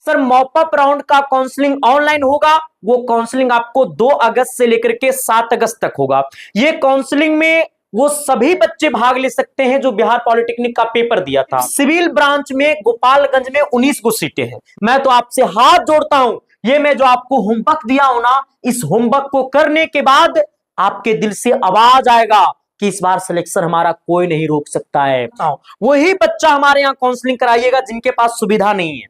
Sir mop up round का counselling online होगा। वो काउंसलिंग आपको 2 अगस्त से लेकर के 7 अगस्त तक होगा। ये काउंसलिंग में वो सभी बच्चे भाग ले सकते हैं जो बिहार पॉलिटेक्निक का पेपर दिया था। सिविल ब्रांच में गोपालगंज में 19 को सीटें हैं। मैं तो आपसे हाथ जोड़ता हूं, ये मैं जो आपको होमवर्क दिया हूं ना, इस होमवर्क को करने के बाद आपके दिल से आवाज आएगा कि इस बार सिलेक्शन हमारा कोई नहीं रोक सकता है। वही बच्चा हमारे यहाँ काउंसलिंग कराइएगा जिनके पास सुविधा नहीं है।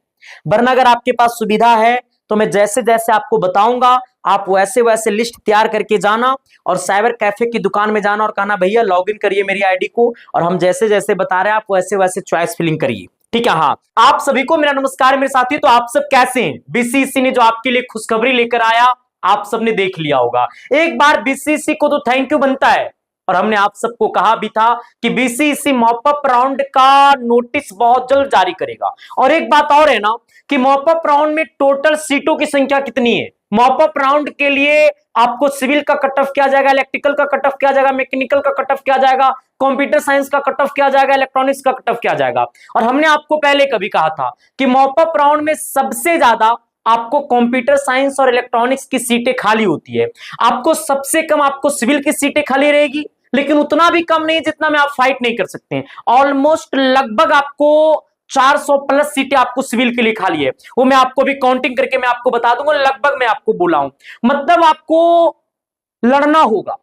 वरना अगर आपके पास सुविधा है तो मैं जैसे जैसे आपको बताऊंगा आप वैसे वैसे लिस्ट तैयार करके जाना और साइबर कैफे की दुकान में जाना और कहना भैया लॉगिन करिए मेरी आईडी को, और हम जैसे जैसे बता रहे हैं आप वैसे वैसे चॉइस फिलिंग करिए। ठीक है। हाँ, आप सभी को मेरा नमस्कार मेरे साथी। तो आप सब कैसे हैं? बीसीसी ने जो आपके लिए खुशखबरी लेकर आया आप सबने देख लिया होगा। एक बार बीसीसी को तो थैंक यू बनता है, और हमने आप सबको कहा भी था कि बीसीसी मॉपअप राउंड का नोटिस बहुत जल्द जारी करेगा। और एक बात और है ना कि मॉपअप राउंड में टोटल सीटों की संख्या कितनी है। मॉपअप राउंड के लिए आपको सिविल का कट ऑफ किया जाएगा, इलेक्ट्रिकल का कट ऑफ किया जाएगा, मैकेनिकल का कट ऑफ किया जाएगा, कंप्यूटर साइंस का कट ऑफ किया जाएगा, इलेक्ट्रॉनिक्स का कट ऑफ किया जाएगा। और हमने आपको पहले कभी कहा था कि मॉपअप राउंड में सबसे ज्यादा आपको कंप्यूटर साइंस और इलेक्ट्रॉनिक्स की सीटें खाली होती है। आपको सबसे कम आपको सिविल की सीटें खाली रहेगी, लेकिन उतना भी कम नहीं जितना में आप फाइट नहीं कर सकते हैं। ऑलमोस्ट लगभग आपको 400 प्लस सीटें आपको सिविल के लिए खाली है। वो मैं आपको भी काउंटिंग करके मैं आपको बता दूंगा, लगभग मैं आपको बोला हूं। मतलब आपको लड़ना होगा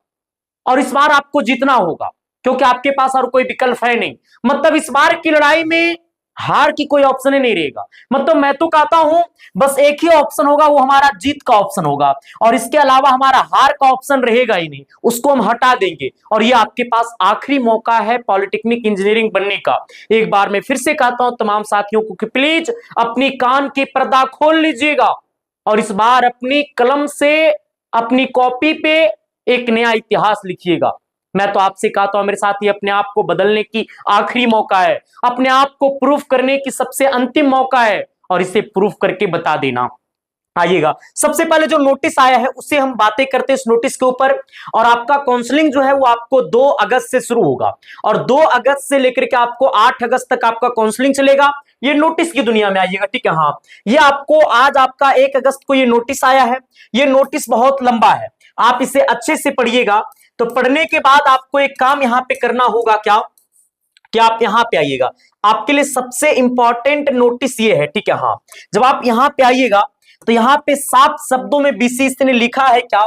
और इस बार आपको जीतना होगा, क्योंकि आपके पास और कोई विकल्प है नहीं। मतलब इस बार की लड़ाई में हार की कोई ऑप्शन ही नहीं रहेगा। मतलब मैं तो कहता हूं बस एक ही ऑप्शन होगा, वो हमारा जीत का ऑप्शन होगा, और इसके अलावा हमारा हार का ऑप्शन रहेगा ही नहीं, उसको हम हटा देंगे। और ये आपके पास आखिरी मौका है पॉलिटेक्निक इंजीनियरिंग बनने का। एक बार मैं फिर से कहता हूं तमाम साथियों को कि प्लीज अपनी कान की पर्दा खोल लीजिएगा और इस बार अपनी कलम से अपनी कॉपी पे एक नया इतिहास लिखिएगा। मैं तो आपसे कहता हूं मेरे साथ, ये अपने आप को बदलने की आखिरी मौका है, अपने आप को प्रूफ करने की सबसे अंतिम मौका है, और इसे प्रूफ करके बता देना। आइएगा, सबसे पहले जो नोटिस आया है उससे हम बातें करते हैं इस नोटिस के ऊपर। और आपका काउंसलिंग जो है वो आपको 2 अगस्त से शुरू होगा, और 2 अगस्त से लेकर के आपको 8 अगस्त तक आपका काउंसलिंग चलेगा। ये नोटिस की दुनिया में आइएगा। ठीक है। हाँ, ये आपको आज आपका 1 अगस्त को ये नोटिस आया है। ये नोटिस बहुत लंबा है, आप इसे अच्छे से पढ़िएगा। तो पढ़ने के बाद आपको एक काम यहां पे करना होगा, क्या कि आप यहां पे आइएगा। आपके लिए सबसे इंपॉर्टेंट नोटिस ये है। ठीक है। हाँ, जब आप यहां पे आइएगा तो यहां पे 7 शब्दों में बीसीसी ने लिखा है क्या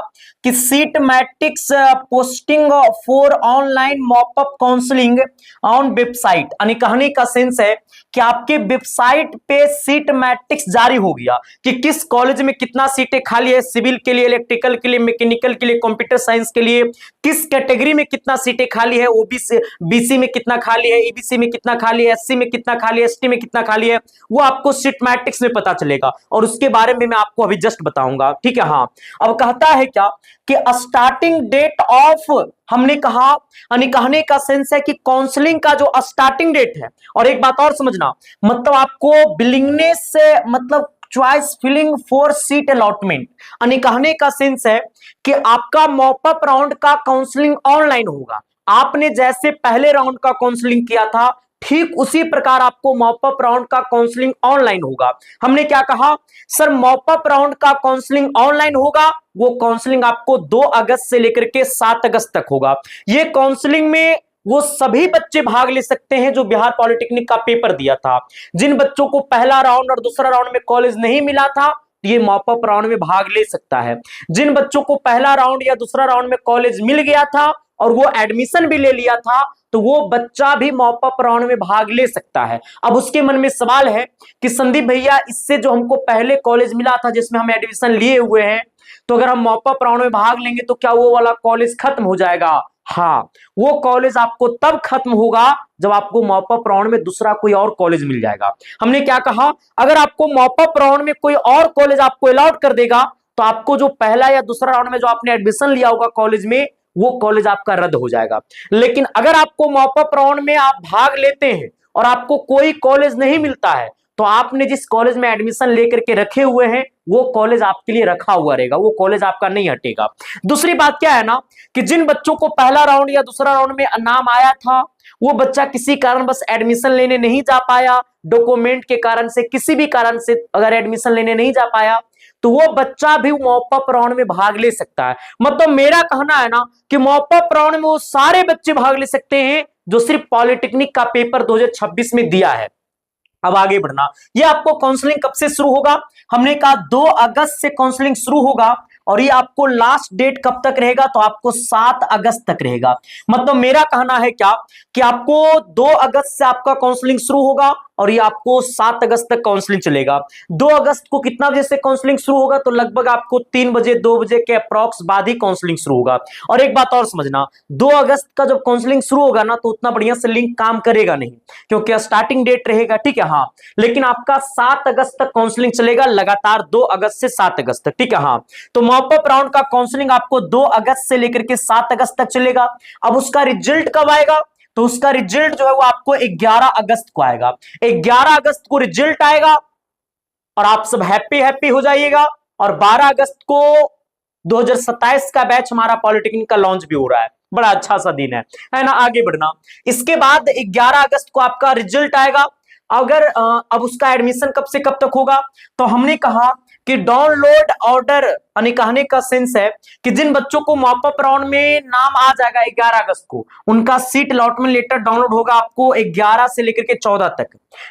कि seat matrix posting for online mop up counselling on website. यानी कहने का सेंस है कि आपके वेबसाइट पे सीट मैट्रिक्स जारी हो गया कि किस कॉलेज में कितना सीटें खाली है, सिविल के लिए, इलेक्ट्रिकल के लिए, मैकेनिकल के लिए, कंप्यूटर साइंस के लिए, किस कैटेगरी में कितना सीटें खाली है, ओबीसी बीसी में कितना खाली है, ईबीसी में कितना खाली है, एससी में कितना खाली है, एसटी में कितना खाली है, वो आपको सीट मैट्रिक्स में पता चलेगा। और उसके बारे में मैं आपको अभी जस्ट बताऊंगा। ठीक है। हाँ, अब कहता है क्या कि स्टार्टिंग डेट ऑफ, हमने कहा यानी कहने का सेंस है कि काउंसलिंग का जो स्टार्टिंग डेट है। और एक बात और समझना, मतलब आपको बिलिंगनेस से मतलब choice filling for seat allotment, यानी कहने का सेंस है कि आपका मॉपअप राउंड का काउंसलिंग ऑनलाइन होगा। आपने जैसे पहले राउंड का काउंसलिंग किया था ठीक उसी प्रकार आपको मॉपअप राउंड का काउंसलिंग ऑनलाइन होगा। हमने क्या कहा सर, मॉपअप राउंड का काउंसलिंग ऑनलाइन होगा। वो काउंसलिंग आपको 2 अगस्त से लेकर के 7 अगस्त तक होगा। ये काउंसलिंग में वो सभी बच्चे भाग ले सकते हैं जो बिहार पॉलिटेक्निक का पेपर दिया था। जिन बच्चों को पहला राउंड और दूसरा राउंड में कॉलेज नहीं मिला था ये मॉपअप राउंड में भाग ले सकता है। जिन बच्चों को पहला राउंड या दूसरा राउंड में कॉलेज मिल गया था और वो एडमिशन भी ले लिया था तो वो बच्चा भी मॉपअप राउंड में भाग ले सकता है। अब उसके मन में सवाल है कि संदीप भैया इससे जो हमको पहले कॉलेज मिला था जिसमें हम एडमिशन लिए हुए हैं, तो अगर हम मॉपअप राउंड में भाग लेंगे तो क्या वो वाला कॉलेज खत्म हो जाएगा? हाँ, वो कॉलेज आपको तब खत्म होगा जब आपको मॉपअप राउंड में दूसरा कोई और कॉलेज मिल जाएगा। हमने क्या कहा, अगर आपको मॉपअप राउंड में कोई और कॉलेज आपको अलॉट कर देगा तो आपको जो पहला या दूसरा राउंड में जो आपने एडमिशन लिया होगा कॉलेज में वो कॉलेज आपका रद्द हो जाएगा। लेकिन अगर आपको मॉपअप राउंड में आप भाग लेते हैं और आपको कोई कॉलेज नहीं मिलता है तो आपने जिस कॉलेज में एडमिशन लेकर के रखे हुए हैं वो कॉलेज आपके लिए रखा हुआ रहेगा, वो कॉलेज आपका नहीं हटेगा। दूसरी बात क्या है ना कि जिन बच्चों को पहला राउंड या दूसरा राउंड में नाम आया था, वो बच्चा किसी कारण बस एडमिशन लेने नहीं जा पाया, डॉक्यूमेंट के कारण से, किसी भी कारण से अगर एडमिशन लेने नहीं जा पाया, तो वो बच्चा भी मॉप अप राउंड में भाग ले सकता है। मतलब मेरा कहना है ना कि मॉप अप राउंड में वो सारे बच्चे भाग ले सकते हैं जो सिर्फ पॉलिटेक्निक का पेपर 2026 में दिया है। अब आगे बढ़ना, ये आपको काउंसलिंग कब से शुरू होगा? हमने कहा 2 अगस्त से काउंसलिंग शुरू होगा, और ये आपको लास्ट डेट कब तक रहेगा? तो आपको 7 अगस्त तक रहेगा। मतलब मेरा कहना है क्या कि आपको 2 अगस्त से आपका काउंसलिंग शुरू होगा और ये आपको 7 अगस्त तक काउंसलिंग चलेगा। 2 अगस्त को कितना बजे से काउंसलिंग शुरू होगा? तो लगभग आपको 3 बजे 2 बजे के अप्रॉक्स बाद ही काउंसलिंग शुरू होगा। और एक बात और समझना, 2 अगस्त का जब काउंसलिंग शुरू होगा ना, तो उतना बढ़िया से लिंक काम करेगा नहीं, क्योंकि स्टार्टिंग डेट रहेगा, ठीक है। हाँ, लेकिन आपका 7 अगस्त तक काउंसलिंग चलेगा लगातार, 2 अगस्त से 7 अगस्त तक, ठीक है। हाँ, तो मॉप अप राउंड का काउंसलिंग आपको 2 अगस्त से लेकर के 7 अगस्त तक चलेगा। अब उसका रिजल्ट कब आएगा? तो उसका रिजल्ट जो है वो आपको 11 अगस्त को आएगा। 11 अगस्त को रिजल्ट आएगा और आप सब हैप्पी हैप्पी हो जाइएगा। और 12 अगस्त को 2027 का बैच हमारा पॉलिटेक्निक का लॉन्च भी हो रहा है। बड़ा अच्छा सा दिन है ना। आगे बढ़ना, इसके बाद 11 अगस्त को आपका रिजल्ट आएगा। अगर अब उसका एडमिशन कब से कब तक होगा? तो हमने कहा कि डाउनलोड ऑर्डर, यानी कहने का सेंस है कि जिन बच्चों को मॉप अप राउंड में नाम आ जाएगा 11 अगस्त को, उनका सीट अलॉटमेंट लेटर डाउनलोड होगा आपको 11 से लेकर के 14 तक।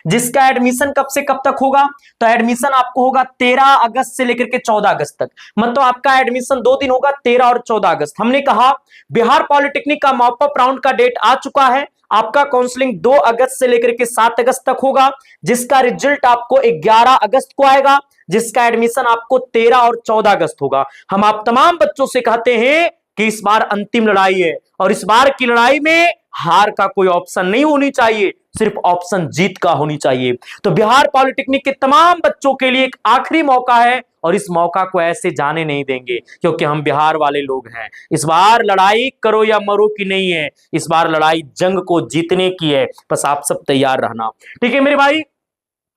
जिसका एडमिशन कब से कब तक होगा? तो एडमिशन आपको होगा 13 अगस्त से लेकर के 14 अगस्त तक। मतलब आपका एडमिशन 2 दिन होगा, 13 और 14 अगस्त। हमने कहा बिहार पॉलिटेक्निक का मॉप अप राउंड का डेट आ चुका है। आपका काउंसलिंग 2 अगस्त से लेकर के 7 अगस्त तक होगा, जिसका रिजल्ट आपको 11 अगस्त को आएगा, जिसका एडमिशन आपको 13 और 14 अगस्त होगा। हम आप तमाम बच्चों से कहते हैं कि इस बार अंतिम लड़ाई है, और इस बार की लड़ाई में हार का कोई ऑप्शन नहीं होनी चाहिए, सिर्फ ऑप्शन जीत का होनी चाहिए। तो बिहार पॉलिटेक्निक के तमाम बच्चों के लिए एक आखिरी मौका है, और इस मौका को ऐसे जाने नहीं देंगे, क्योंकि हम बिहार वाले लोग हैं। इस बार लड़ाई करो या मरो की नहीं है, इस बार लड़ाई जंग को जीतने की है। बस आप सब तैयार रहना, ठीक है मेरे भाई।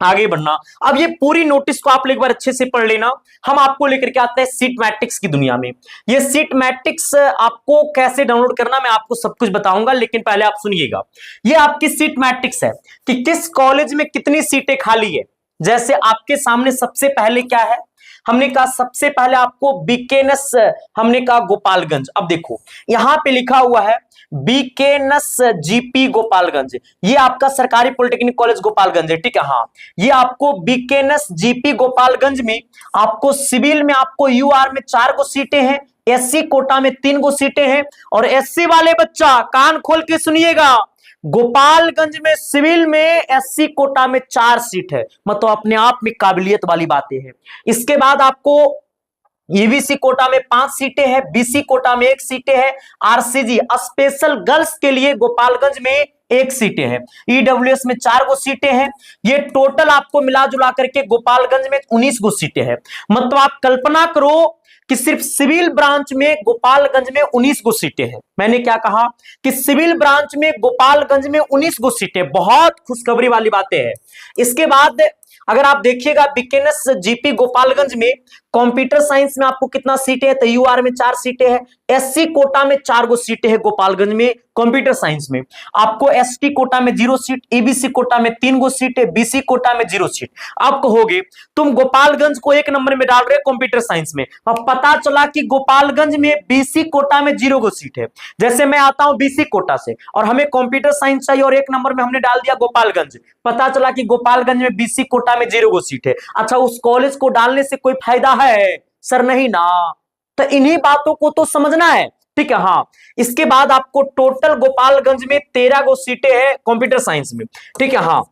आगे बढ़ना, अब ये पूरी नोटिस को आप एक बार अच्छे से पढ़ लेना। हम आपको लेकर के आते हैं सीट मैट्रिक्स की दुनिया में। ये सीट मैट्रिक्स आपको कैसे डाउनलोड करना मैं आपको सब कुछ बताऊंगा, लेकिन पहले आप सुनिएगा। ये आपकी सीट मैट्रिक्स है कि किस कॉलेज में कितनी सीटें खाली है। जैसे आपके सामने सबसे पहले क्या है, हमने कहा सबसे पहले आपको बीकेएनएस, हमने कहा गोपालगंज। अब देखो यहां पे लिखा हुआ है बीकेएनएस जीपी गोपालगंज, ये आपका सरकारी पॉलिटेक्निक कॉलेज गोपालगंज है, ठीक है। हाँ, ये आपको बीकेएनएस जीपी गोपालगंज में आपको सिविल में आपको यूआर में 4 गो सीटें हैं, एससी कोटा में 3 गो सीटें हैं। और एससी वाले बच्चा कान खोल के सुनिएगा, गोपालगंज में सिविल में एससी कोटा में 4 सीट है, मतलब अपने आप में काबिलियत वाली बातें हैं। इसके बाद आपको ईबीसी कोटा में 5 सीटें हैं, बीसी कोटा में 1 सीटें हैं, आरसीजी स्पेशल गर्ल्स के लिए गोपालगंज में 1 सीटें हैं, ईडब्ल्यूएस में 4 गो सीटें हैं। ये टोटल आपको मिला जुला करके गोपालगंज में 19 गो सीटें हैं। मतलब आप कल्पना करो कि सिर्फ सिविल ब्रांच में गोपालगंज में 19 गो सीटें हैं। मैंने क्या कहा कि सिविल ब्रांच में गोपालगंज में 19 गो सीटें, बहुत खुशखबरी वाली बातें हैं। इसके बाद अगर आप देखिएगा बीकेएनएस जीपी गोपालगंज में कंप्यूटर साइंस में आपको कितना सीटें है, तो यूआर में 4 सीटें हैं, एससी कोटा में 4 गो सीटें हैं गोपालगंज में कंप्यूटर साइंस में। आपको एसटी कोटा में 0 सीट, ईबीसी कोटा में 3 गो सीट है, बीसी कोटा में 0 सीट। आप कहोगे तुम गोपालगंज को 1 नंबर में डाल रहे हो कंप्यूटर साइंस में। अब पता चला कि गोपालगंज में बीसी कोटा में 0 गो सीट है। जैसे मैं आता हूं बीसी कोटा से और हमें कंप्यूटर साइंस चाहिए और 1 नंबर में हमने डाल दिया गोपालगंज, पता चला कि गोपालगंज में बीसी कोटा में 0 गो सीट है। अच्छा, उस कॉलेज को डालने से कोई फायदा है? सर नहीं ना। तो इन्हीं बातों को तो समझना है, ठीक है। हाँ, इसके बाद आपको टोटल गोपालगंज में 13 गो सीटें हैं कंप्यूटर साइंस में, ठीक है। हाँ,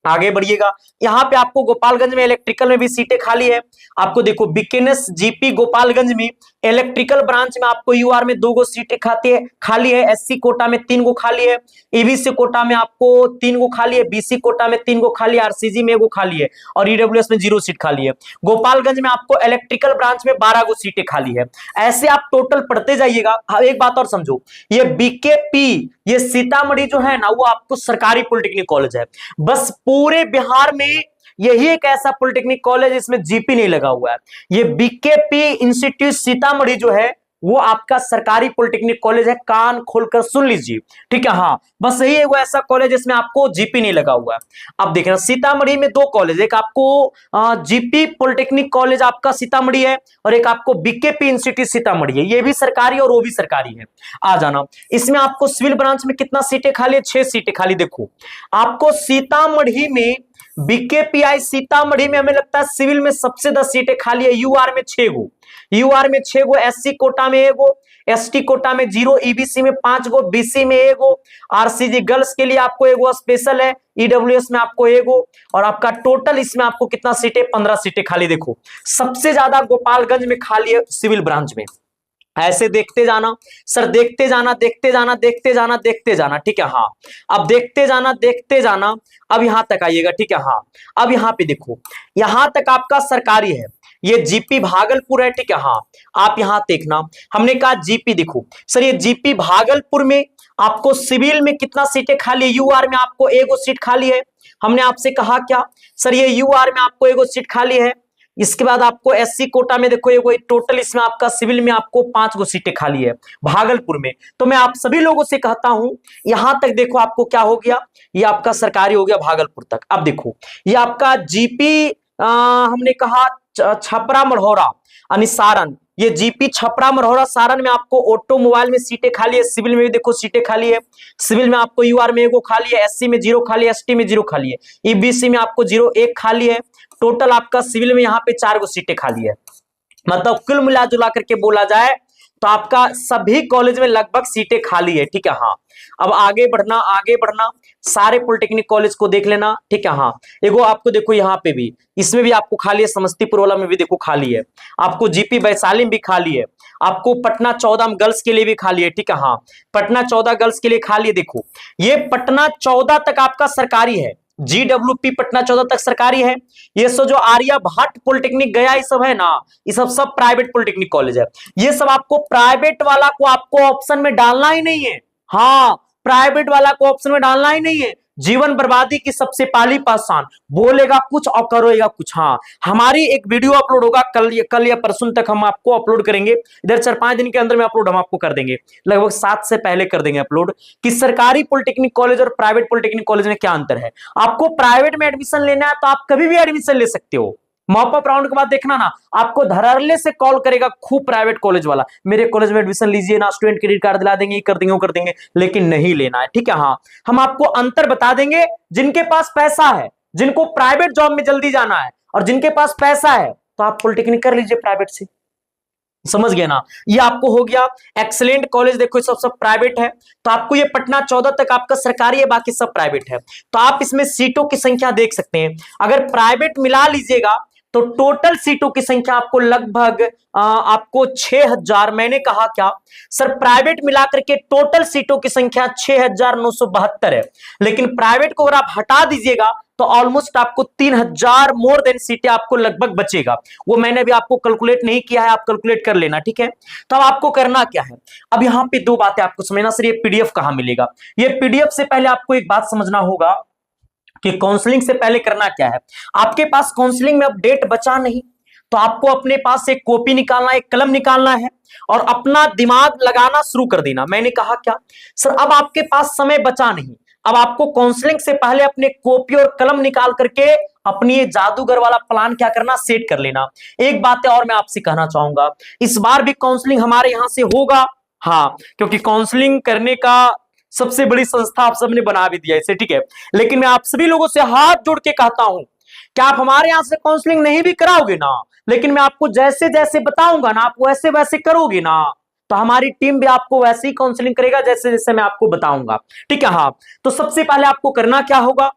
आगे बढ़िएगा, यहां पे आपको गोपालगंज में इलेक्ट्रिकल में भी सीटें खाली है। आपको देखो बीकेएनएस जीपी गोपालगंज में इलेक्ट्रिकल ब्रांच में आपको यूआर में 2 गो सीटें खाली है, एससी कोटा में 3 गो खाली है, ईबीसी कोटा में आपको 3 गो खाली है, बीसी कोटा में 3 गो खाली है, आरसीजी में 1 गो खाली है और ईडब्ल्यूएस में 0 सीट खाली है। गोपालगंज में आपको इलेक्ट्रिकल ब्रांच में 12 गो सीटें खाली है। ऐसे आप टोटल पढ़ते जाइएगा। एक बात और समझो, ये बीकेपी, ये सीतामढ़ी जो है ना, वो आपको सरकारी पॉलिटेक्निक कॉलेज है। बस पूरे बिहार में यही एक ऐसा पॉलिटेक्निक कॉलेज इसमें जीपी नहीं लगा हुआ है। ये बीकेपी इंस्टीट्यूट सीतामढ़ी जो है वो आपका सरकारी पॉलिटेक्निक कॉलेज है, कान खोलकर सुन लीजिए, ठीक है। हाँ, बस यही एगो ऐसा कॉलेज जिसमें आपको जीपी नहीं लगा हुआ है। अब देखना सीतामढ़ी में दो कॉलेज, एक आपको जीपी पॉलिटेक्निक कॉलेज आपका सीतामढ़ी है और एक आपको बीकेपी इंस्टीट्यूट सीतामढ़ी है, ये भी सरकारी और वो भी सरकारी है। आ जाना, इसमें आपको सिविल ब्रांच में कितना सीटें खाली है? 6 सीटें खाली। देखो आपको सीतामढ़ी में बीकेपीआई सीतामढ़ी में हमें लगता है सिविल में सबसे 10 सीटें खाली है। यूआर में 6 गो, यूआर में 6 गो, एससी कोटा में 1 गो, एसटी कोटा में 0, ईबीसी में 5 गो, बीसी में 1 गो, आरसीजी गर्ल्स के लिए आपको 1 गो स्पेशल है, ईडब्ल्यूएस में आपको 1 गो, और आपका टोटल इसमें आपको कितना सीटें? 15 सीटें खाली। देखो सबसे ज्यादा गोपालगंज में खाली है सिविल ब्रांच में। ऐसे देखते जाना सर, देखते जाना, देखते जाना, देखते जाना, देखते जाना, ठीक है। हाँ, अब देखते जाना, देखते जाना, अब यहां तक आइएगा, ठीक है। हाँ, अब यहां पे देखो, यहां तक आपका सरकारी है, ये जीपी भागलपुर है, ठीक है। हाँ, आप यहां देखना, हमने कहा जीपी, देखो सर ये जीपी भागलपुर में आपको सिविल में कितना सीटें खाली है? यूआर में आपको 1 गो सीट खाली है। हमने आपसे कहा क्या सर, ये यूआर में आपको 1 गो सीट खाली है। इसके बाद आपको एससी कोटा में देखो ये टोटल इसमें आपका सिविल में आपको 5 गो सीटें खाली है भागलपुर में। तो मैं आप सभी लोगों से कहता हूं यहां तक देखो आपको क्या हो गया, ये आपका सरकारी हो गया भागलपुर तक। अब देखो ये आपका जीपी हमने कहा छपरा मढ़ौरा यानी सारण, ये जीपी छपरा मढ़ौरा सारण में आपको ऑटोमोबाइल में सीटें खाली है, सिविल में भी देखो सीटें खाली है। सिविल में आपको यूआर में 1 गो खाली है, एससी में 0 खाली है, एसटी में 0 खाली है, ईबीसी में आपको 0 1 खाली है। टोटल आपका सिविल में यहाँ पे 4 गो सीटें खाली है। मतलब कुल मिला जुला करके बोला जाए तो आपका सभी कॉलेज में लगभग सीटें खाली है, ठीक है। हाँ, अब आगे बढ़ना, आगे बढ़ना, सारे पॉलिटेक्निक कॉलेज को देख लेना, ठीक है। हाँ, एगो आपको देखो यहाँ पे भी, इसमें भी आपको खाली है, समस्तीपुर वाला में भी देखो खाली है, आपको जीपी वैशाली में भी खाली है, आपको पटना 14 में गर्ल्स के लिए भी खाली है, ठीक है। हाँ, पटना 14 गर्ल्स के लिए खाली है। देखो ये पटना 14 तक आपका सरकारी है, जीडब्ल्यूपी पटना 14 तक सरकारी है। ये सब जो आर्यभट्ट पॉलिटेक्निक गया ये सब है ना, ये सब प्राइवेट पॉलिटेक्निक कॉलेज है। ये सब आपको प्राइवेट वाला को आपको ऑप्शन में डालना ही नहीं है। हाँ, प्राइवेट वाला को ऑप्शन में डालना ही नहीं है। जीवन बर्बादी की सबसे पहली पहचान, बोलेगा कुछ और करोगा कुछ। हाँ, हमारी एक वीडियो अपलोड होगा कल या परसों तक हम आपको अपलोड करेंगे, इधर 4-5 दिन के अंदर में अपलोड हम आपको कर देंगे, लगभग 7 से पहले कर देंगे अपलोड, कि सरकारी पॉलिटेक्निक कॉलेज और प्राइवेट पॉलिटेक्निक कॉलेज में क्या अंतर है। आपको प्राइवेट में एडमिशन लेना है तो आप कभी भी एडमिशन ले सकते हो। मॉपअप राउंड के बाद देखना ना, आपको धड़ल्ले से कॉल करेगा खूब प्राइवेट कॉलेज वाला, मेरे कॉलेज में एडमिशन लीजिए ना, स्टूडेंट क्रेडिट कार्ड दिला देंगे, ये कर देंगे वो कर देंगे, लेकिन नहीं लेना है, ठीक है। हाँ, हम आपको अंतर बता देंगे। जिनके पास पैसा है, जिनको प्राइवेट जॉब में जल्दी जाना है, और जिनके पास पैसा है तो आप पॉलिटेक्निक कर लीजिए प्राइवेट से, समझ गए ना। ये आपको हो गया एक्सीलेंट कॉलेज, देखो सब प्राइवेट है। तो आपको ये पटना 14 तक आपका सरकारी है, बाकी सब प्राइवेट है। तो आप इसमें सीटों की संख्या देख सकते हैं, अगर प्राइवेट मिला लीजिएगा तो टोटल सीटों की संख्या आपको लगभग आपको 6000, मैंने कहा क्या सर, प्राइवेट मिलाकर के टोटल सीटों की संख्या 6972 है, लेकिन प्राइवेट को अगर आप हटा दीजिएगा तो ऑलमोस्ट आपको 3000 मोर देन सीटें आपको लगभग बचेगा। वो मैंने भी आपको कैलकुलेट नहीं किया है, आप कैलकुलेट कर लेना, ठीक है। तो अब आपको करना क्या है, अब यहां पे 2 बातें आपको समझना। सर ये पीडीएफ कहां मिलेगा, ये पीडीएफ से पहले आपको एक बात समझना होगा कि काउंसलिंग से पहले करना क्या है। आपके पास काउंसलिंग में अब डेट बचा नहीं, तो आपको अपने पास एक कॉपी निकालना, एक कलम निकालना है और अपना दिमाग लगाना शुरू कर देना। मैंने कहा क्या सर, अब आपके पास समय बचा नहीं, अब आपको काउंसलिंग से पहले अपने कॉपी और कलम निकाल करके अपनी ये जादूगर वाला प्लान क्या करना, सेट कर लेना। एक बात और मैं आपसे कहना चाहूंगा, इस बार भी काउंसलिंग हमारे यहां से होगा। हाँ, क्योंकि काउंसलिंग करने का सबसे बड़ी संस्था आप सबने बना भी दिया इसे, ठीक है। लेकिन मैं आप सभी लोगों से हाथ जोड़ के कहता हूं कि आप हमारे यहां से काउंसलिंग नहीं भी कराओगे ना, लेकिन मैं आपको जैसे जैसे बताऊंगा ना, आप वैसे वैसे करोगे ना, तो हमारी टीम भी आपको वैसे ही काउंसलिंग करेगा जैसे जैसे मैं आपको बताऊंगा, ठीक है। हाँ, तो सबसे पहले आपको करना क्या होगा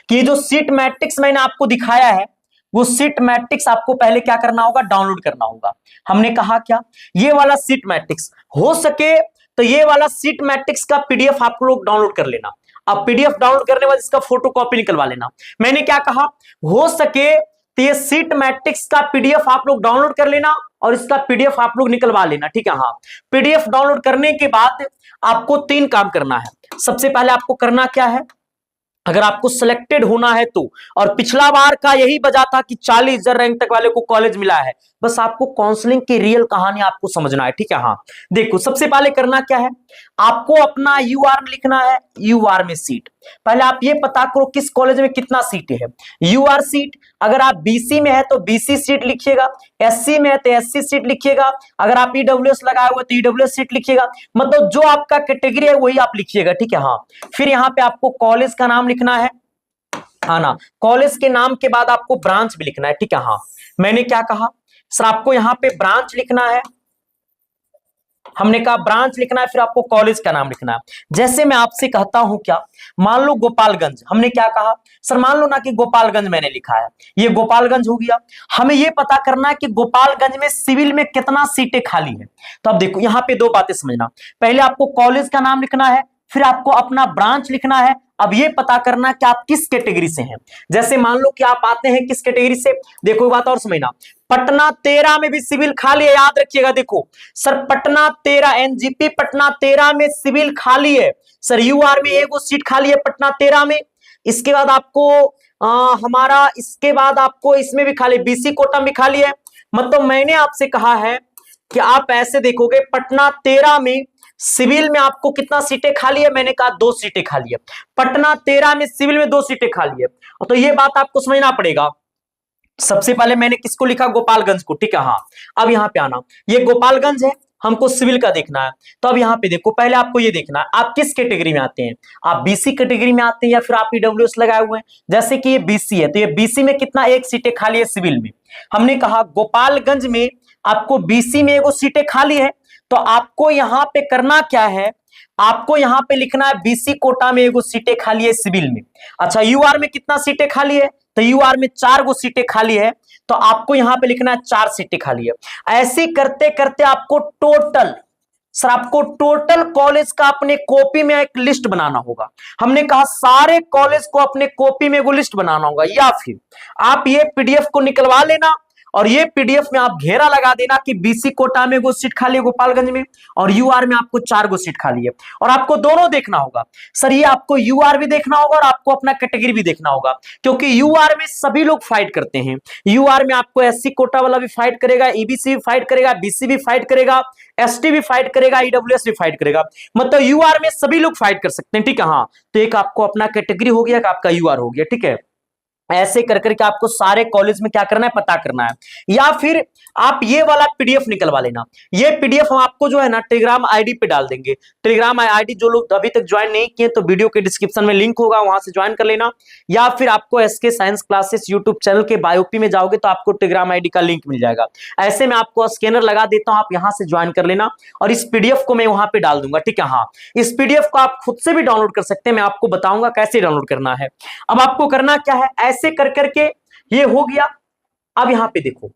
कि जो सीट मैट्रिक्स मैंने आपको दिखाया है, वो सीट मैट्रिक्स आपको पहले क्या करना होगा, डाउनलोड करना होगा। हमने कहा क्या, ये वाला सीट मैट्रिक्स हो सके तो ये वाला सीट मैट्रिक्स का पीडीएफ आप लोग डाउनलोड कर लेना। अब पीडीएफ डाउनलोड करने के बाद इसका फोटो कॉपी निकलवा लेना। मैंने क्या कहा, हो सके तो ये सीट मैट्रिक्स का पीडीएफ आप लोग डाउनलोड कर लेना और इसका पीडीएफ आप लोग निकलवा लेना, ठीक है। हाँ, पीडीएफ डाउनलोड करने के बाद आपको 3 काम करना है। सबसे पहले आपको करना क्या है, अगर आपको सिलेक्टेड होना है तो। और पिछला बार का यही वजह था कि 40,000 रैंक तक वाले को कॉलेज मिला है। बस आपको काउंसलिंग की रियल कहानी आपको समझना है, ठीक है। हाँ देखो, सबसे पहले करना क्या है, आपको अपना यूआर में लिखना है, यूआर में सीट। पहले आप ये पता करो किस कॉलेज में कितना सीट है, यूआर सीट। अगर आप बीसी में है तो बीसी सीट लिखिएगा, एससी में है तो एससी सीट लिखिएगा, अगर आप ईडब्ल्यूएस लगाए हुए तो ईडब्ल्यूएस सीट लिखिएगा, मतलब जो आपका कैटेगरी है वही आप लिखिएगा, ठीक है। हाँ फिर यहाँ पे आपको कॉलेज का नाम लिखना है, हाँ ना, कॉलेज के नाम के बाद आपको ब्रांच भी लिखना है, ठीक है। हाँ मैंने क्या कहा सर, आपको यहाँ पे ब्रांच लिखना है, हमने कहा ब्रांच लिखना है, फिर आपको कॉलेज का नाम लिखना है। जैसे मैं आपसे कहता हूं क्या, मान लो गोपालगंज, हमने क्या कहा सर, मान लो ना कि गोपालगंज मैंने लिखा है, ये गोपालगंज हो गया। हमें ये पता करना है कि गोपालगंज में सिविल में कितना सीटें खाली है। तो अब देखो यहाँ पे दो बातें समझना, पहले आपको कॉलेज का नाम लिखना है, फिर आपको अपना ब्रांच लिखना है। अब ये पता करना कि आप किस कैटेगरी से हैं। जैसे मान लो कि आप आते हैं किस कैटेगरी से, देखो बात और समझना, पटना 13 में भी सिविल खाली है, याद रखिएगा। देखो सर पटना 13, एनजीपी पटना 13 में सिविल खाली है सर, यूआर में एक सीट खाली है पटना 13 में। इसके बाद आपको हमारा इसके बाद आपको इसमें भी खाली, बीसी कोटा में खाली है। मतलब मैंने आपसे कहा है कि आप ऐसे देखोगे पटना 13 में सिविल में आपको कितना सीटें खाली है, मैंने कहा 2 सीटें खाली है। पटना 13 में सिविल में 2 सीटें खाली है, तो ये बात आपको समझना पड़ेगा। सबसे पहले मैंने किसको लिखा, गोपालगंज को, ठीक है। हाँ अब यहां पे आना, ये गोपालगंज है, हमको सिविल का देखना है। तो अब यहाँ पे देखो, पहले आपको ये देखना है आप किस कैटेगरी में आते हैं, आप बीसी कैटेगरी में आते हैं या फिर आप ईडब्ल्यूएस लगाए हुए हैं। जैसे कि ये बीसी है तो ये बीसी में कितना, 1 सीटें खाली है सिविल में। हमने कहा गोपालगंज में आपको बीसी में 1 सीटें खाली है, तो आपको यहां पे करना क्या है, आपको यहां पे लिखना है बीसी कोटा में 1 सीटें खाली है सिविल में। अच्छा यूआर में कितना सीटें खाली है, तो यूआर में 4 सीटें खाली है, तो आपको यहां पे लिखना है 4 सीटें खाली है। ऐसे करते करते आपको टोटल, सर आपको टोटल कॉलेज का अपने कॉपी में एक लिस्ट बनाना होगा। हमने कहा सारे कॉलेज को अपने कॉपी में वो लिस्ट बनाना होगा, या फिर आप ये पीडीएफ को निकलवा लेना और ये पीडीएफ में आप घेरा लगा देना कि बीसी कोटा में 1 सीट खाली है गोपालगंज में, और यूआर में आपको 4 सीट खाली है। और आपको दोनों देखना होगा सर, ये आपको यूआर भी देखना होगा और आपको अपना कैटेगरी भी देखना होगा, क्योंकि यूआर में सभी लोग फाइट करते हैं। यूआर में आपको एससी कोटा वाला भी फाइट करेगा, ईबीसी भी फाइट करेगा, बीसी भी फाइट करेगा, एसटी भी फाइट करेगा, ईडब्ल्यूएस भी फाइट करेगा, मतलब यूआर में सभी लोग फाइट कर सकते हैं, ठीक है। हाँ तो एक आपको अपना कैटेगरी हो गया, आपका यूआर हो गया, ठीक है। ऐसे कर करके आपको सारे कॉलेज में क्या करना है, पता करना है। या फिर आप ये वाला पीडीएफ निकलवा लेना, ये पीडीएफ हम आपको जो है ना टेलीग्राम आईडी पे डाल देंगे। टेलीग्राम आईडी जो लोग अभी तक ज्वाइन नहीं किए तो वीडियो के डिस्क्रिप्शन में लिंक होगा, वहां से ज्वाइन कर लेना। या फिर आपको SK science classes YouTube channel के बायोपी में जाओगे तो आपको टेलीग्राम आईडी का लिंक मिल जाएगा। ऐसे में आपको स्कैनर लगा देता हूं, आप यहां से ज्वाइन कर लेना और इस पीडीएफ को मैं वहां पे डाल दूंगा, ठीक है। हाँ इस पीडीएफ को आप खुद से भी डाउनलोड कर सकते हैं, मैं आपको बताऊंगा कैसे डाउनलोड करना है। अब आपको करना क्या है, ऐसे कर करके ये हो गया। अब यहां पे देखो,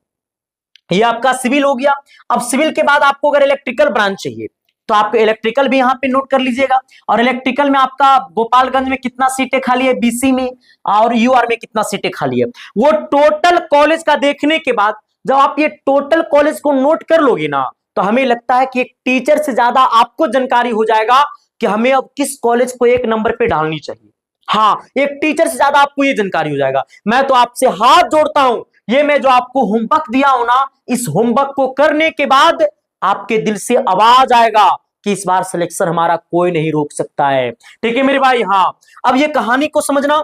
ये आपका सिविल हो गया। अब सिविल के बाद आपको अगर इलेक्ट्रिकल ब्रांच चाहिए तो आपको इलेक्ट्रिकल भी यहां पे नोट कर लीजिएगा। और इलेक्ट्रिकल में आपका गोपालगंज में कितना सीटें खाली है बीसी में, और यूआर में कितना सीटें खाली है, वो टोटल कॉलेज का देखने के बाद जब आप ये टोटल कॉलेज को नोट कर लोगे ना, तो हमें लगता है कि एक टीचर से ज्यादा आपको जानकारी हो जाएगा कि हमें अब किस कॉलेज को 1 नंबर पे डालनी चाहिए। हाँ एक टीचर से ज्यादा आपको ये जानकारी हो जाएगा। मैं तो आपसे हाथ जोड़ता हूं, ये मैं जो आपको होमवर्क दिया हूं ना, इस होमवर्क को करने के बाद आपके दिल से आवाज आएगा कि इस बार सिलेक्शन हमारा कोई नहीं रोक सकता है, ठीक है मेरे भाई। हाँ अब ये कहानी को समझना,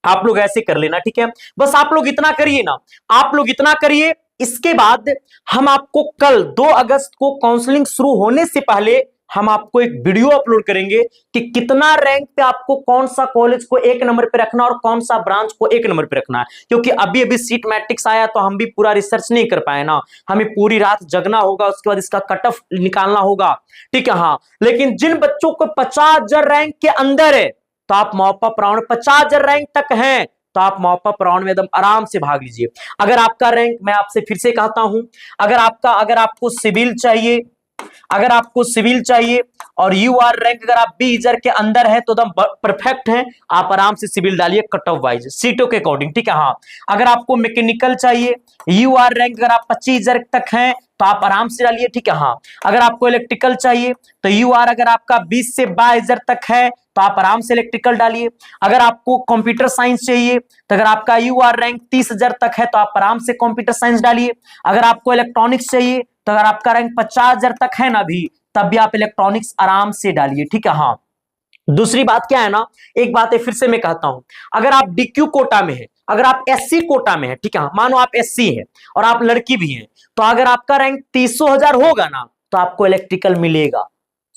आप लोग ऐसे कर लेना, ठीक है। बस आप लोग इतना करिए ना, आप लोग इतना करिए। इसके बाद हम आपको कल 2 अगस्त को काउंसलिंग शुरू होने से पहले हम आपको एक वीडियो अपलोड करेंगे कि कितना रैंक पे आपको कौन सा कॉलेज को 1 नंबर पे रखना और कौन सा ब्रांच को 1 नंबर पे रखना है। क्योंकि अभी अभी सीट मैट्रिक्स आया तो हम भी पूरा रिसर्च नहीं कर पाए ना, हमें पूरी रात जगना होगा, उसके बाद इसका कट ऑफ निकालना होगा, ठीक है। हाँ लेकिन जिन बच्चों को 50,000 रैंक के अंदर है तो आप मॉपअप राउंड 50,000 रैंक तक हैं तो आप मॉपअप राउंड में एकदम आराम से भाग लीजिए। अगर आपका रैंक, मैं आपसे फिर से कहता हूं, अगर आपको सिविल चाहिए, अगर आपको सिविल चाहिए और यू आर रैंक अगर आप 20,000 के अंदर है तो एकदम परफेक्ट है, आप आराम से सिविल डालिए कट ऑफ वाइज सीटों के अकॉर्डिंग, ठीक है। हाँ, अगर आपको मैकेनिकल चाहिए, यू आर रैंक अगर आप 25,000 तक हैं तो आप आराम से डालिए, ठीक है। हाँ, अगर आपको इलेक्ट्रिकल चाहिए तो यू आर अगर आपका 20 से 22,000 तक है तो आप आराम से इलेक्ट्रिकल डालिए। अगर आपको कंप्यूटर साइंस चाहिए तो अगर आपका यू आर रैंक 30,000 तक है तो आप आराम से कंप्यूटर साइंस डालिए। अगर आपको इलेक्ट्रॉनिक्स चाहिए तो अगर आपका रैंक 50,000 तक है ना भी, तब भी आप इलेक्ट्रॉनिक्स आराम से डालिए, ठीक है। हाँ, दूसरी बात क्या है ना, एक बात है फिर से मैं कहता हूं, अगर आप डीक्यू कोटा में है, अगर आप एससी कोटा में है, ठीक है, मानो आप एससी है और आप लड़की भी हैं, तो अगर आपका रैंक 30,000 होगा ना तो आपको इलेक्ट्रिकल मिलेगा,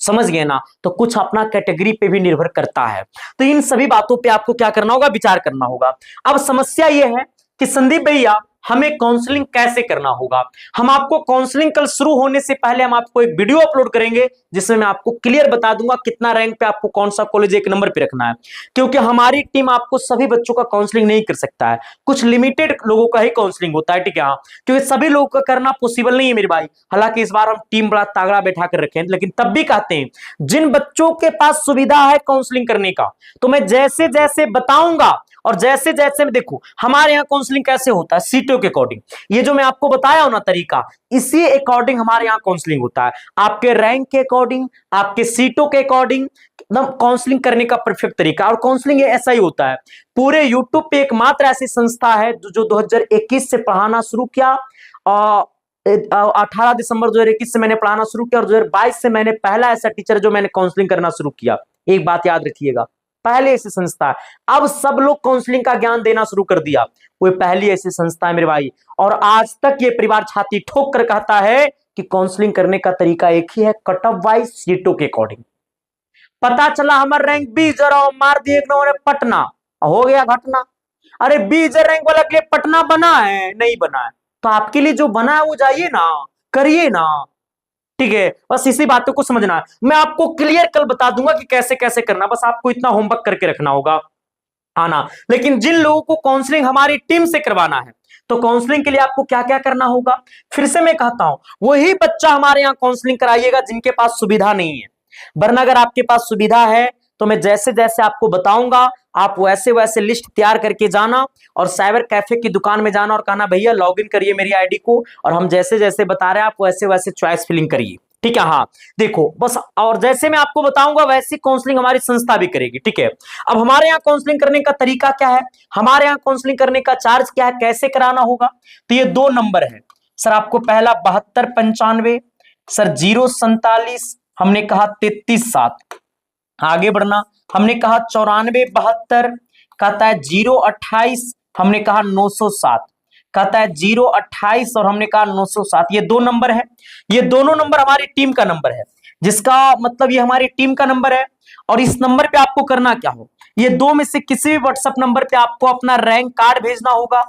समझ गए ना। तो कुछ अपना कैटेगरी पे भी निर्भर करता है। तो इन सभी बातों पे आपको क्या करना होगा, विचार करना होगा। अब समस्या यह है कि संदीप भैया हमें काउंसलिंग कैसे करना होगा। हम आपको काउंसलिंग कल शुरू होने से पहले हम आपको एक वीडियो अपलोड करेंगे जिसमें मैं आपको क्लियर बता दूंगा कितना रैंक पे आपको कौन सा कॉलेज एक नंबर पे रखना है, क्योंकि हमारी टीम आपको सभी बच्चों का काउंसलिंग नहीं कर सकता है, कुछ लिमिटेड लोगों का ही काउंसलिंग होता है, ठीक है। हाँ, क्योंकि सभी लोगों का करना पॉसिबल नहीं है मेरे भाई। हालांकि इस बार हम टीम बड़ा तगड़ा बैठा कर रखे हैं, लेकिन तब भी कहते हैं जिन बच्चों के पास सुविधा है काउंसलिंग करने का, तो मैं जैसे जैसे बताऊंगा और जैसे जैसे देखो हमारे यहाँ काउंसलिंग कैसे होता है सीटों के अकॉर्डिंग, ये जो मैं आपको बताया हूं ना तरीका, इसी अकॉर्डिंग हमारे यहाँ काउंसलिंग होता है। आपके रैंक के अकॉर्डिंग, आपके सीटों के अकॉर्डिंग एकदम काउंसलिंग करने का परफेक्ट तरीका। और काउंसलिंग ऐसा ही होता है, पूरे यूट्यूब पे एकमात्र ऐसी संस्था है जो 2021 से पढ़ाना शुरू किया, 18 दिसंबर 2021 से मैंने पढ़ाना शुरू किया और 2022 से मैंने पहला ऐसा टीचर जो मैंने काउंसलिंग करना शुरू किया। एक बात याद रखिएगा, पहले ऐसी संस्था है, अब सब लोग काउंसलिंग का ज्ञान देना शुरू कर दिया, वो पहली ऐसी संस्था है मेरे भाई। और आज तक ये परिवार छाती ठोक कर कहता है कि काउंसलिंग करने का तरीका एक ही है, कट ऑफ वाइज सीटों के अकॉर्डिंग। पता चला हमारा रैंक 20 और मार दिए पटना, हो गया घटना। अरे 20 रैंक वाला के लिए पटना बना है, नहीं बना है, तो आपके लिए जो बना है वो जाइए ना, करिए ना, ठीक है। बस इसी बातों को समझना है, मैं आपको क्लियर कल बता दूंगा कि कैसे कैसे करना, बस आपको इतना होमवर्क करके रखना होगा आना। लेकिन जिन लोगों को काउंसलिंग हमारी टीम से करवाना है, तो काउंसलिंग के लिए आपको क्या क्या करना होगा, फिर से मैं कहता हूं, वही बच्चा हमारे यहाँ काउंसलिंग कराइएगा जिनके पास सुविधा नहीं है। वरना अगर आपके पास सुविधा है तो मैं जैसे जैसे आपको बताऊंगा आप वैसे वैसे लिस्ट तैयार करके जाना और साइबर कैफे की दुकान में जाना और कहना भैया लॉगिन करिए मेरी आईडी को, और हम जैसे जैसे बता रहे हैं आप वैसे वैसे चॉइस फिलिंग करिए, ठीक है। हाँ, देखो बस, और जैसे मैं आपको बताऊंगा वैसी काउंसलिंग हमारी संस्था भी करेगी, ठीक है। अब हमारे यहाँ काउंसलिंग करने का तरीका क्या है, हमारे यहाँ काउंसलिंग करने का चार्ज क्या है, कैसे कराना होगा, तो ये 2 नंबर है सर। आपको पहला 7295 सर, 047 हमने कहा 33,7, आगे बढ़ना, हमने कहा 9472 कहता है 028 हमने कहा 907, कहता है 028 और हमने कहा 907, ये 2 नंबर है। ये दोनों नंबर हमारी टीम का नंबर है, जिसका मतलब ये हमारी टीम का नंबर है। और इस नंबर पे आपको करना क्या हो, ये 2 में से किसी भी व्हाट्सएप नंबर पे आपको अपना रैंक कार्ड भेजना होगा।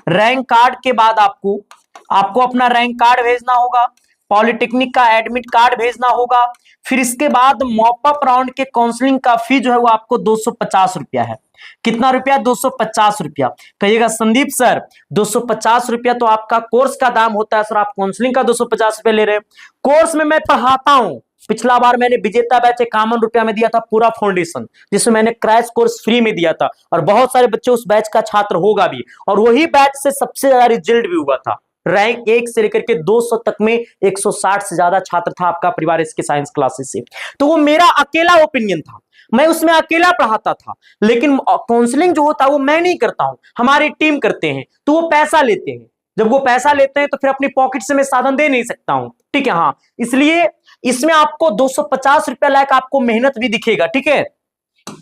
रैंक कार्ड के बाद आपको अपना रैंक कार्ड भेजना होगा, पॉलिटेक्निक का एडमिट कार्ड भेजना होगा। फिर इसके बाद मॉपअप राउंड के काउंसलिंग का फी जो है वो आपको 250 रुपया है। कितना रुपया, 250 रुपया। कहिएगा संदीप सर 250 रुपया तो आपका कोर्स का दाम होता है, सर आप काउंसलिंग का 250 रुपया ले रहे हैं। कोर्स में मैं पढ़ाता हूं, पिछला बार मैंने विजेता बैच 51 रुपया में दिया था पूरा फाउंडेशन, जिसमें मैंने क्रैश कोर्स फ्री में दिया था, और बहुत सारे बच्चे उस बैच का छात्र होगा भी, और वही बैच से सबसे ज्यादा रिजल्ट भी हुआ था। रैंक 1 से लेकर के 200 तक में 160 से ज्यादा छात्र था आपका परिवार इसके साइंस क्लासेस से। तो वो मेरा अकेला ओपिनियन था, मैं उसमें अकेला पढ़ाता था, लेकिन काउंसलिंग जो होता है वो मैं नहीं करता हूं, हमारी टीम करते हैं। तो वो पैसा लेते हैं, जब वो पैसा लेते हैं तो फिर अपनी पॉकेट से मैं साधन दे नहीं सकता हूं, ठीक है। हाँ, इसलिए इसमें आपको 250 रुपया लायक आपको मेहनत भी दिखेगा, ठीक है।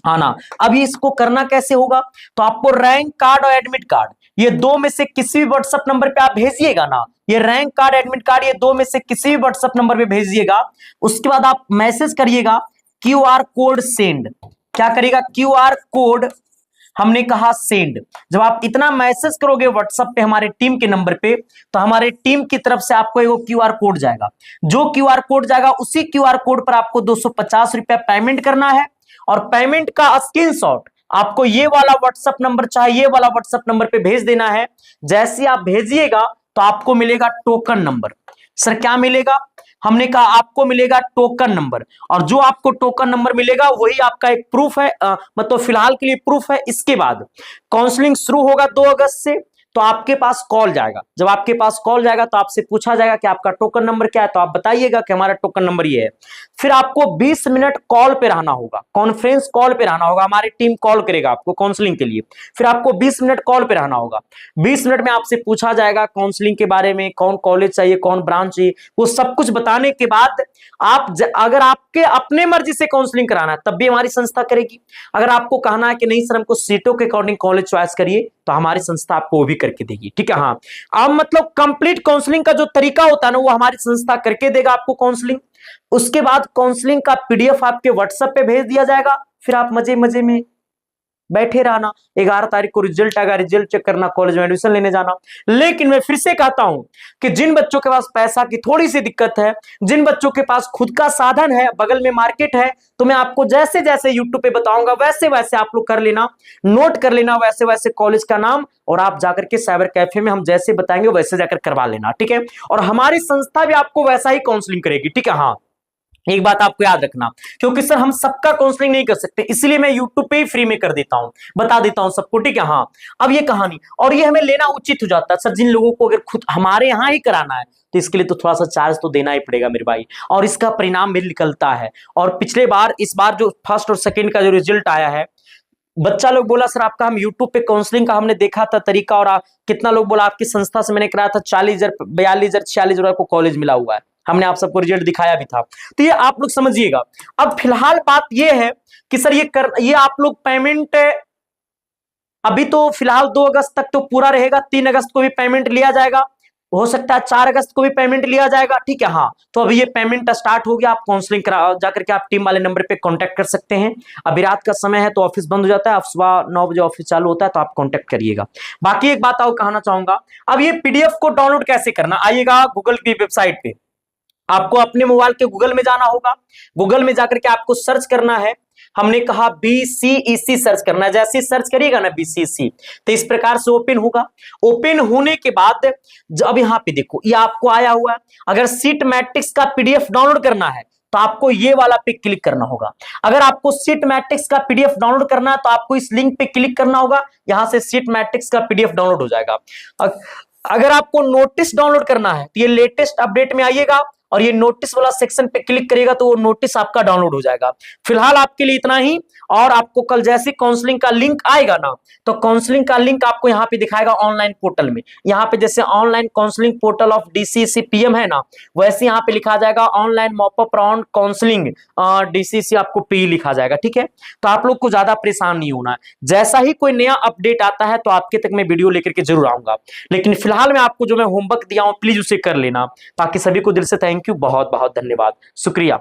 हाँ ना, अभी इसको करना कैसे होगा, तो आपको रैंक कार्ड और एडमिट कार्ड ये 2 में से किसी भी व्हाट्सएप नंबर पे आप भेजिएगा ना, ये रैंक कार्ड एडमिट कार्ड ये 2 में से किसी भी व्हाट्सएप नंबर पे भेजिएगा। उसके बाद आप मैसेज करिएगा QR कोड सेंड, क्या करिएगा, QR कोड हमने कहा सेंड। जब आप इतना मैसेज करोगे व्हाट्सएप पे हमारे टीम के नंबर पे, तो हमारे टीम की तरफ से आपको एक QR कोड जाएगा। जो QR कोड जाएगा उसी QR कोड पर आपको 250 रुपया पेमेंट करना है, और पेमेंट का स्क्रीनशॉट आपको ये वाला व्हाट्सएप नंबर चाहे ये वाला व्हाट्सएप नंबर पे भेज देना है। जैसे आप भेजिएगा तो आपको मिलेगा टोकन नंबर। सर क्या मिलेगा, हमने कहा आपको मिलेगा टोकन नंबर, और जो आपको टोकन नंबर मिलेगा वही आपका एक प्रूफ है, मतलब फिलहाल के लिए प्रूफ है। इसके बाद काउंसलिंग शुरू होगा 2 अगस्त से, तो आपके पास कॉल जाएगा। जब आपके पास कॉल जाएगा तो आपसे पूछा जाएगा कि आपका टोकन नंबर क्या है, तो आप बताइएगा कि हमारा टोकन नंबर ये है। फिर आपको 20 मिनट कॉल पे रहना होगा, कॉन्फ्रेंस कॉल पे रहना होगा, हमारी टीम कॉल करेगा आपको काउंसलिंग के लिए। फिर आपको 20 मिनट कॉल पे रहना होगा। 20 मिनट में आपसे पूछा जाएगा काउंसलिंग के बारे में, कौन कॉलेज चाहिए, कौन ब्रांच चाहिए, वो सब कुछ बताने के बाद अगर आपके अपने मर्जी से काउंसलिंग कराना है तब भी हमारी संस्था करेगी। अगर आपको कहना है कि नहीं सर हमको सीटों के अकॉर्डिंग कॉलेज चॉइस करिए, तो हमारी संस्था आपको वो भी करके देगी। ठीक है, हाँ। अब मतलब कंप्लीट काउंसलिंग का जो तरीका होता है ना, वो हमारी संस्था करके देगा आपको काउंसलिंग। उसके बाद काउंसलिंग का पीडीएफ आपके व्हाट्सएप पे भेज दिया जाएगा। फिर आप मजे मजे में बैठे रहना। 11 तारीख को रिजल्ट आएगा, रिजल्ट चेक करना, कॉलेज में एडमिशन लेने जाना। लेकिन मैं फिर से कहता हूं कि जिन बच्चों के पास पैसा की थोड़ी सी दिक्कत है, जिन बच्चों के पास खुद का साधन है, बगल में मार्केट है, तो मैं आपको जैसे जैसे यूट्यूब पे बताऊंगा वैसे वैसे आप लोग कर लेना, नोट कर लेना वैसे वैसे कॉलेज का नाम, और आप जाकर के साइबर कैफे में हम जैसे बताएंगे वैसे जाकर करवा लेना। ठीक है, और हमारी संस्था भी आपको वैसा ही काउंसलिंग करेगी। ठीक है, हाँ। एक बात आपको याद रखना, क्योंकि सर हम सबका काउंसलिंग नहीं कर सकते, इसलिए मैं यूट्यूब पे ही फ्री में कर देता हूं, बता देता हूं सबको। ठीक है, हाँ। अब ये कहानी, और ये हमें लेना उचित हो जाता है सर, जिन लोगों को अगर खुद हमारे यहां ही कराना है तो इसके लिए तो थोड़ा सा चार्ज तो देना ही पड़ेगा मेरे भाई, और इसका परिणाम भी निकलता है। और पिछले बार, इस बार जो फर्स्ट और सेकेंड का जो रिजल्ट आया है, बच्चा लोग बोला सर आपका, हम यूट्यूब पे काउंसलिंग का हमने देखा था तरीका, और कितना लोग बोला आपकी संस्था से मैंने कराया था, 40,000, 42,000, 46,000 को कॉलेज मिला हुआ है। हमने आप सबको रिजल्ट दिखाया भी था। तो ये आप लोग समझिएगा। अब फिलहाल बात ये है कि सर ये आप लोग पेमेंट अभी तो फिलहाल 2 अगस्त तक तो पूरा रहेगा, 3 अगस्त को भी पेमेंट लिया जाएगा, हो सकता है 4 अगस्त को भी पेमेंट लिया जाएगा। ठीक है, हाँ। तो अभी ये पेमेंट स्टार्ट हो गया, आप काउंसलिंग करा जाकर के आप टीम वाले नंबर पे कांटेक्ट कर सकते हैं। अभी रात का समय है तो ऑफिस बंद हो जाता है, अब सुबह 9 बजे ऑफिस चालू होता है, तो आप कांटेक्ट करिएगा। बाकी एक बात और कहना चाहूंगा, अब ये पीडीएफ को डाउनलोड कैसे करना, आइएगा गूगल की वेबसाइट पे, आपको अपने मोबाइल के गूगल में जाना होगा। गूगल में जाकर के आपको सर्च करना है, हमने कहा BCEC सर्च करना है। जैसे सर्च करिएगा ना BCEC, तो इस प्रकार से ओपन होगा। ओपन होने के बाद अब यहां पे देखो, ये आपको आया हुआ है। अगर सीट मैट्रिक्स का पीडीएफ डाउनलोड करना है तो आपको ये वाला पे क्लिक करना होगा। अगर आपको सीट मैट्रिक्स का पीडीएफ डाउनलोड करना है तो आपको इस लिंक पे क्लिक करना होगा, यहां से सीट मैट्रिक्स का पीडीएफ डाउनलोड हो जाएगा। अगर आपको नोटिस डाउनलोड करना है तो ये लेटेस्ट अपडेट में आइएगा, और ये नोटिस वाला सेक्शन पे क्लिक करिएगा तो वो नोटिस आपका डाउनलोड हो जाएगा। फिलहाल आपके लिए इतना ही, और आपको कल जैसे काउंसलिंग का लिंक आएगा ना, तो काउंसलिंग का लिंक आपको यहाँ पे दिखाएगा ऑनलाइन पोर्टल में। यहाँ पे जैसे online counselling portal of DCC PM है ना, वैसे यहाँ पे लिखा जाएगा online mop up round counselling DCC, आपको PE लिखा जाएगा। ठीक है, तो आप लोग को ज्यादा परेशान नहीं होना है। जैसा ही कोई नया अपडेट आता है तो आपके तक मैं वीडियो लेकर के जरूर आऊंगा, लेकिन फिलहाल मैं आपको जो मैं होमवर्क दिया हूं प्लीज उसे कर लेना। बाकी सभी को दिल से थैंक यू, बहुत बहुत धन्यवाद, शुक्रिया।